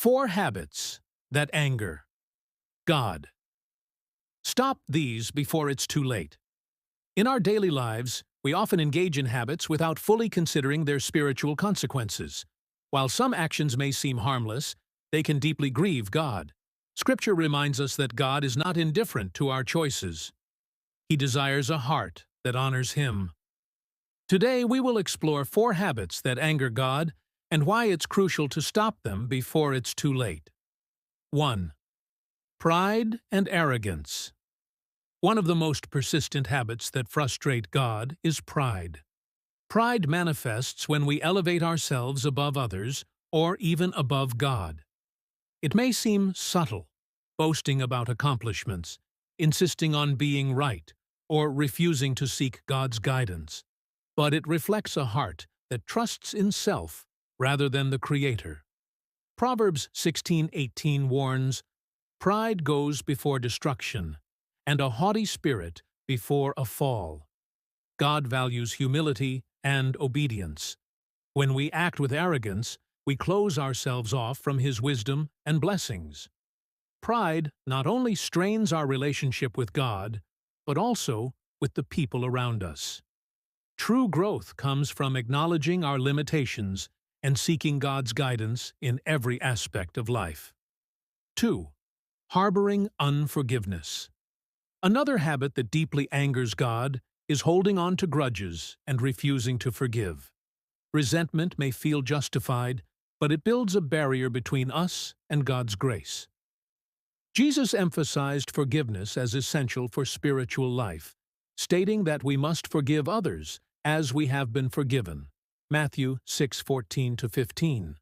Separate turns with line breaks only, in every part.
4 habits that anger God. Stop these before it's too late. In our daily lives, we often engage in habits without fully considering their spiritual consequences. While some actions may seem harmless, they can deeply grieve God. Scripture reminds us that God is not indifferent to our choices. He desires a heart that honors Him. Today, we will explore 4 habits that anger God and why it's crucial to stop them before it's too late. 1. Pride and arrogance. One of the most persistent habits that frustrate God is pride. Pride manifests when we elevate ourselves above others or even above God. It may seem subtle, boasting about accomplishments, insisting on being right, or refusing to seek God's guidance, but it reflects a heart that trusts in self rather than the Creator. Proverbs 16:18 warns, "Pride goes before destruction, and a haughty spirit before a fall." God values humility and obedience. When we act with arrogance, we close ourselves off from His wisdom and blessings. Pride not only strains our relationship with God, but also with the people around us. True growth comes from acknowledging our limitations and seeking God's guidance in every aspect of life. 2. Harboring unforgiveness. Another habit that deeply angers God is holding on to grudges and refusing to forgive. Resentment may feel justified, but it builds a barrier between us and God's grace. Jesus emphasized forgiveness as essential for spiritual life, stating that we must forgive others as we have been forgiven. Matthew 6:14-15.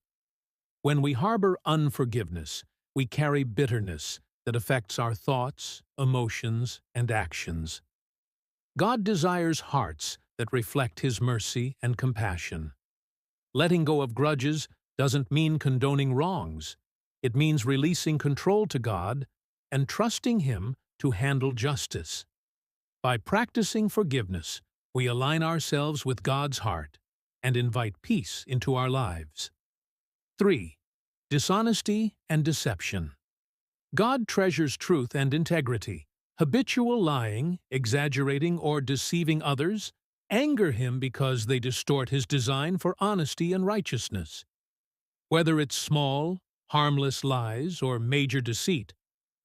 When we harbor unforgiveness, we carry bitterness that affects our thoughts, emotions, and actions. God desires hearts that reflect His mercy and compassion. Letting go of grudges doesn't mean condoning wrongs. It means releasing control to God and trusting Him to handle justice. By practicing forgiveness, we align ourselves with God's heart and invite peace into our lives. 3. Dishonesty and deception. God treasures truth and integrity. Habitual lying, exaggerating, or deceiving others anger Him because they distort His design for honesty and righteousness. Whether it's small, harmless lies or major deceit,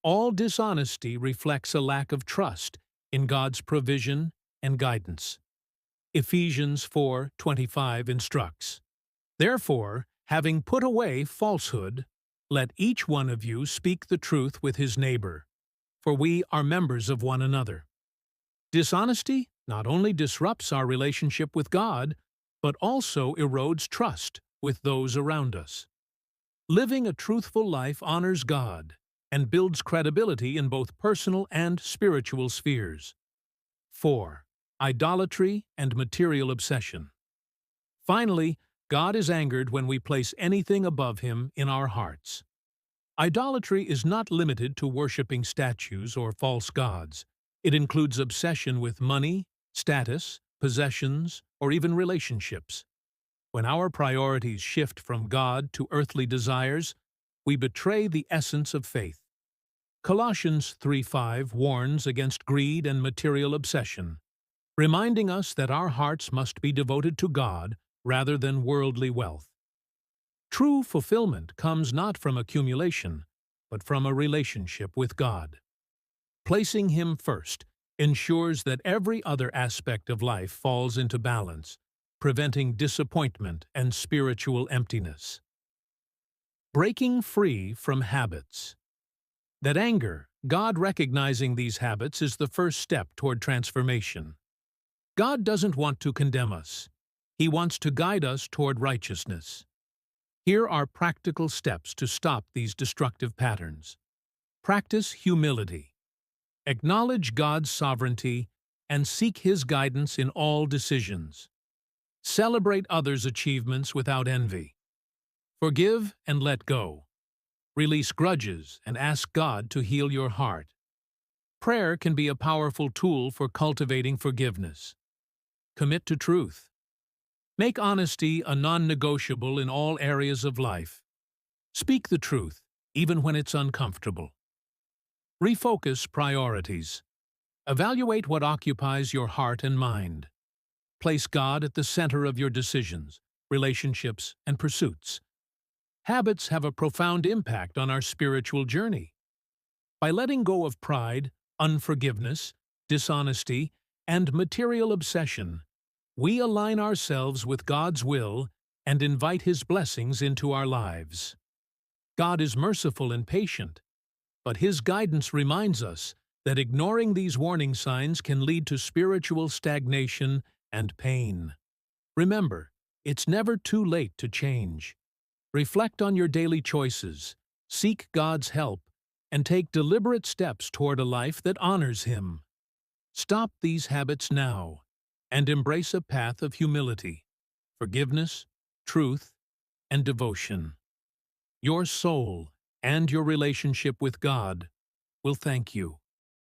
all dishonesty reflects a lack of trust in God's provision and guidance. Ephesians 4:25 instructs, "Therefore, having put away falsehood, let each one of you speak the truth with his neighbor, for we are members of one another." Dishonesty not only disrupts our relationship with God, but also erodes trust with those around us. Living a truthful life honors God and builds credibility in both personal and spiritual spheres. 4. Idolatry and material obsession. Finally, God is angered when we place anything above Him in our hearts. Idolatry is not limited to worshiping statues or false gods. It includes obsession with money, status, possessions, or even relationships. When our priorities shift from God to earthly desires, we betray the essence of faith. Colossians 3:5 warns against greed and material obsession, reminding us that our hearts must be devoted to God rather than worldly wealth. True fulfillment comes not from accumulation, but from a relationship with God. Placing Him first ensures that every other aspect of life falls into balance, preventing disappointment and spiritual emptiness. Breaking free from habits. That anger, God recognizing these habits is the first step toward transformation. God doesn't want to condemn us. He wants to guide us toward righteousness. Here are practical steps to stop these destructive patterns. Practice humility. Acknowledge God's sovereignty and seek His guidance in all decisions. Celebrate others' achievements without envy. Forgive and let go. Release grudges and ask God to heal your heart. Prayer can be a powerful tool for cultivating forgiveness. Commit to truth. Make honesty a non-negotiable in all areas of life. Speak the truth, even when it's uncomfortable. Refocus priorities. Evaluate what occupies your heart and mind. Place God at the center of your decisions, relationships, and pursuits. Habits have a profound impact on our spiritual journey. By letting go of pride, unforgiveness, dishonesty, and material obsession, we align ourselves with God's will and invite His blessings into our lives. God is merciful and patient, but His guidance reminds us that ignoring these warning signs can lead to spiritual stagnation and pain. Remember, it's never too late to change. Reflect on your daily choices, seek God's help, and take deliberate steps toward a life that honors Him. Stop these habits now and embrace a path of humility, forgiveness, truth, and devotion. Your soul and your relationship with God will thank you.